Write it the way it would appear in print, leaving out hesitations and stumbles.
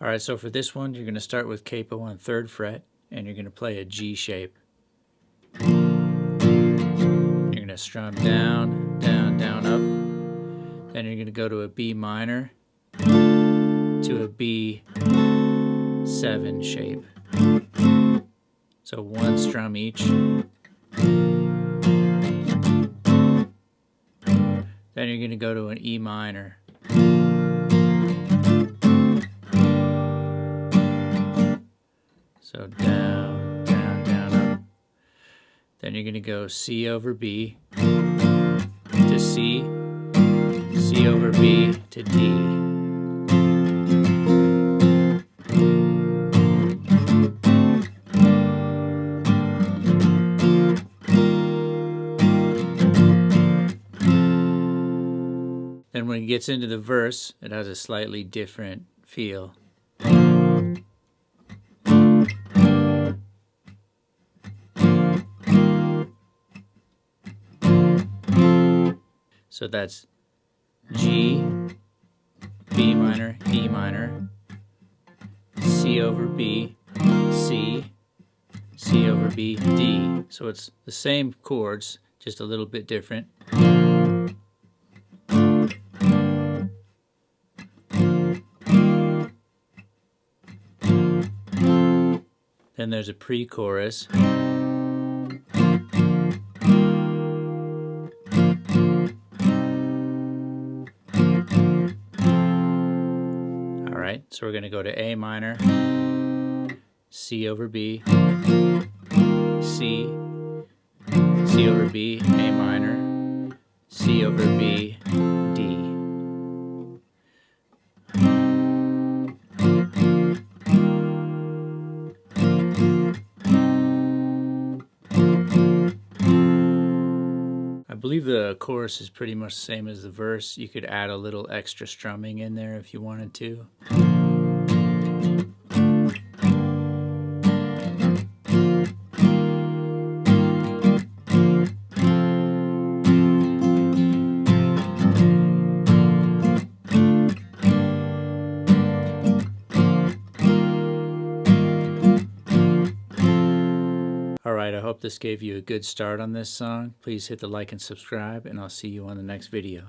Alright, so for this one, you're going to start with capo on 3rd fret, and you're going to play a G shape. You're going to strum down, down, down, up. Then you're going to go to a B minor to a B7 shape. So 1 strum each. Then you're going to go to an E minor. So down, down, down, up. Then you're going to go C over B to C, C over B to D. Then when it gets into the verse, it has a slightly different feel. So that's G, B minor, E minor, C over B, C, C over B, D. So it's the same chords, just a little bit different. Then there's a pre-chorus. Alright, so we're going to go to A minor, C over B, C, C over B, A minor, C over B, D. I believe the chorus is pretty much the same as the verse. You could add a little extra strumming in there if you wanted to. Alright, I hope this gave you a good start on this song. Please hit the like and subscribe, and I'll see you on the next video.